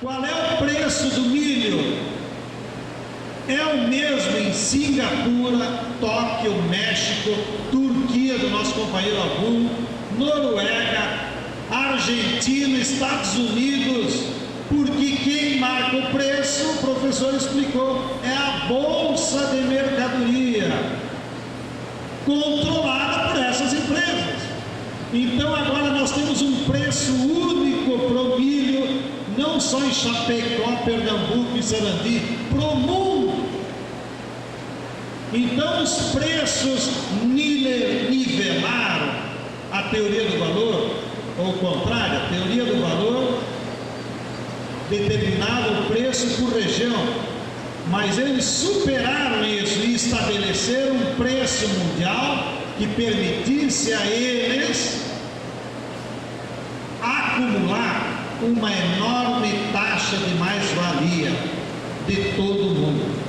Qual é o preço do milho? É o mesmo em Singapura, Tóquio, México, Turquia do nosso companheiro Algum, Noruega, Argentina, Estados Unidos, porque quem marca o preço, o professor explicou, é a Bolsa de Mercadoria, controlada por essas empresas. Então agora nós temos um preço único para o milho, não só em Chapecó, Pernambuco e Sarandi, para o mundo. Então os preços nivelaram a teoria do valor, ou o contrário, a teoria do valor determinava o preço por região, mas eles superaram isso e estabeleceram um preço mundial que permitisse a eles acumular uma enorme taxa de mais-valia de todo o mundo.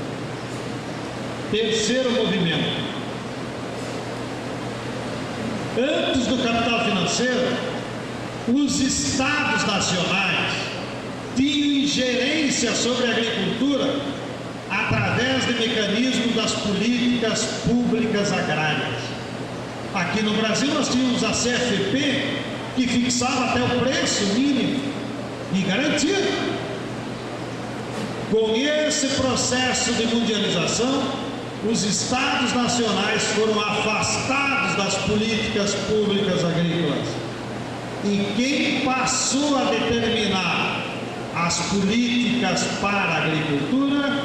Terceiro movimento. Antes do capital financeiro, os estados nacionais tinham ingerência sobre a agricultura através de mecanismos das políticas públicas agrárias. Aqui no Brasil nós tínhamos a CFP, que fixava até o preço mínimo e garantia. Com esse processo de mundialização, os estados nacionais foram afastados das políticas públicas agrícolas. E quem passou a determinar as políticas para a agricultura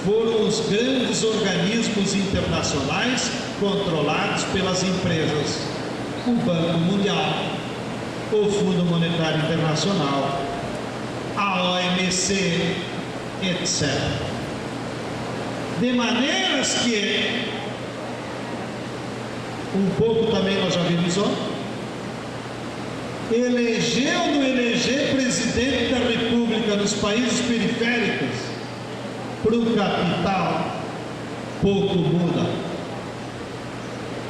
foram os grandes organismos internacionais controlados pelas empresas, o Banco Mundial, o Fundo Monetário Internacional, a OMC, etc. De maneiras que, um pouco também nós já vimos ontem, eleger ou não eleger presidente da República nos países periféricos, para o capital, pouco muda.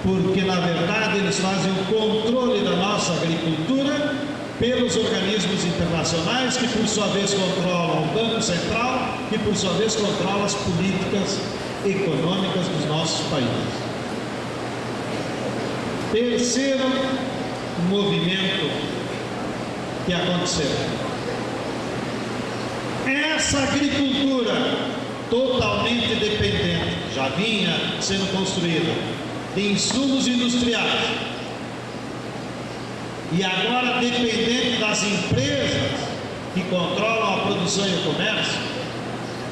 Porque, na verdade, eles fazem o controle da nossa agricultura pelos organismos internacionais, que por sua vez controlam o Banco Central, que por sua vez controla as políticas econômicas dos nossos países. Terceiro movimento que aconteceu. Essa agricultura totalmente dependente, já vinha sendo construída, de insumos industriais, e agora dependente das empresas que controlam a produção e o comércio,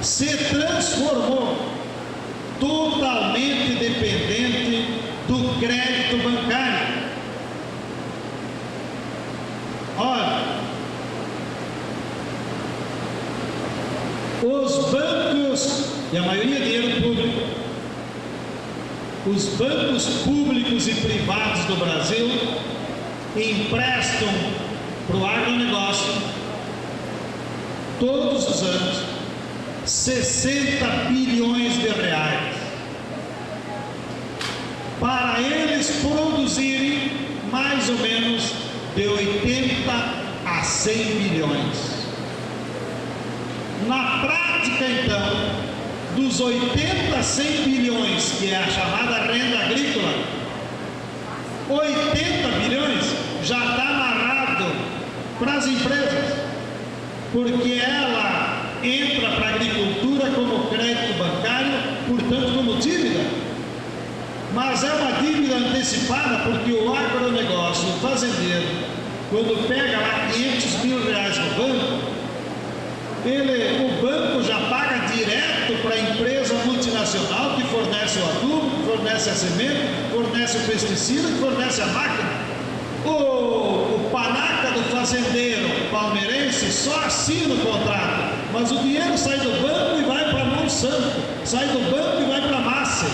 se transformou totalmente dependente do crédito bancário. Olha, os bancos, e a maioria é dinheiro público, os bancos públicos e privados do Brasil emprestam para o agronegócio, todos os anos, 60 bilhões de reais, para eles produzirem mais ou menos de 80 a 100 bilhões. Na prática, então, dos 80 a 100 bilhões, que é a chamada renda agrícola, 80 bilhões já está amarrado para as empresas, porque ela entra para a agricultura como crédito bancário, portanto como dívida, mas é uma dívida antecipada, porque o agronegócio, o fazendeiro, quando pega lá 500 mil reais no banco, o banco já paga direto para a empresa multinacional que fornece o adubo, que fornece a semente, fornece o pesticida, que fornece a máquina. O panaca do fazendeiro palmeirense só assina o contrato, mas o dinheiro sai do banco e vai para Monsanto, sai do banco e vai para a Massa.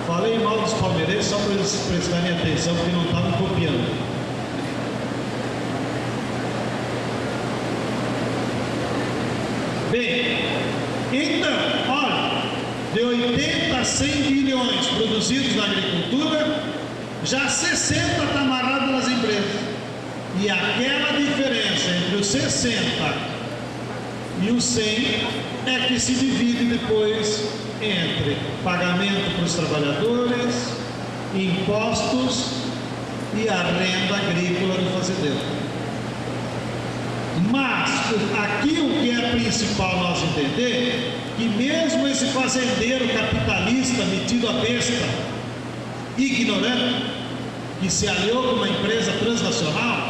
Falei mal dos palmeirenses só para eles prestarem atenção, porque não estavam copiando. Bem, então, olha, de 80 a 100 bilhões produzidos na agricultura, já 60 está amarrado nas empresas. E aquela diferença entre os 60 e os 100 é que se divide depois entre pagamento para os trabalhadores, impostos e a renda agrícola do fazendeiro. Mas aqui o que é principal nós entender, que mesmo esse fazendeiro capitalista metido a besta, ignorante, que se aliou com uma empresa transnacional,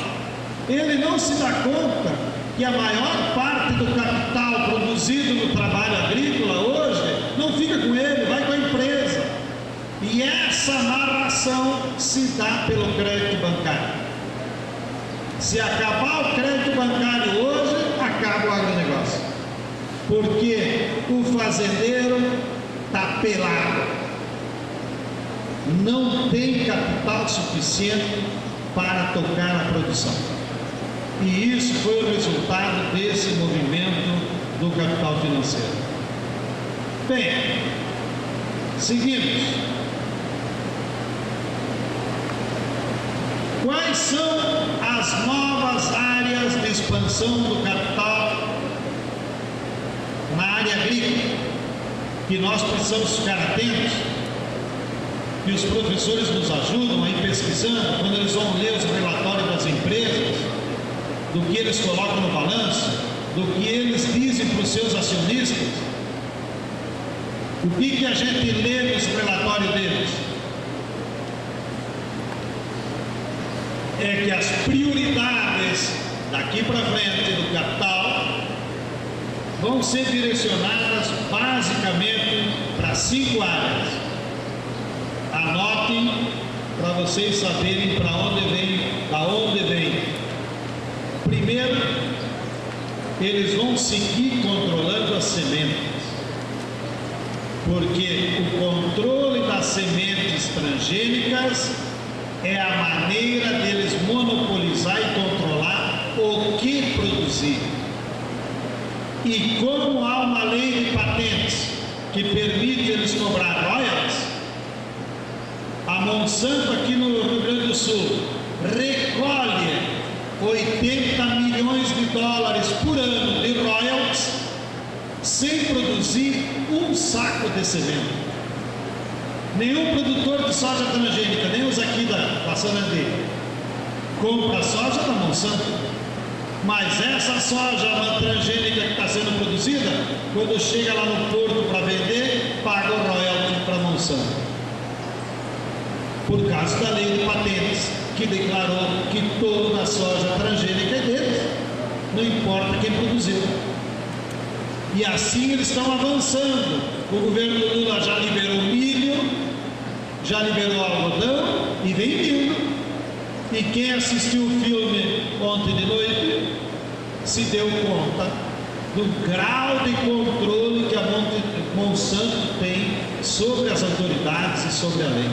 ele não se dá conta que a maior parte do capital produzido no trabalho agrícola hoje não fica com ele, vai com a empresa. E essa amarração se dá pelo crédito bancário. Se acabar o crédito bancário hoje, acaba o agronegócio. Porque o fazendeiro está pelado. Não tem capital suficiente para tocar a produção. E isso foi o resultado desse movimento do capital financeiro. Bem, seguimos. Quais são as novas áreas de expansão do capital na área agrícola que nós precisamos ficar atentos, que os professores nos ajudam a ir pesquisando quando eles vão ler os relatórios das empresas, do que eles colocam no balanço, do que eles dizem para os seus acionistas? O que a gente lê nesse relatório deles? É que as prioridades daqui para frente do capital vão ser direcionadas basicamente para 5 áreas. Anotem para vocês saberem para onde vem, da onde vem. Primeiro, eles vão seguir controlando as sementes, porque o controle das sementes transgênicas é a maneira deles monopolizar e controlar o que produzir. E como há uma lei de patentes que permite eles cobrar royalties, a Monsanto aqui no Rio Grande do Sul recolhe 80 milhões de dólares por ano de royalties sem produzir um saco de semente. Nenhum produtor de soja transgênica, nem os aqui da Sanandê, compra soja da Monsanto. Mas essa soja transgênica que está sendo produzida, quando chega lá no porto para vender, paga o royalty para a Monsanto. Por causa da lei de patentes, que declarou que toda a soja transgênica é deles, não importa quem produziu. E assim eles estão avançando. O governo Lula já liberou milho, já liberou algodão e vem vindo. E quem assistiu o filme ontem de noite se deu conta do grau de controle que a Monsanto tem sobre as autoridades e sobre a lei.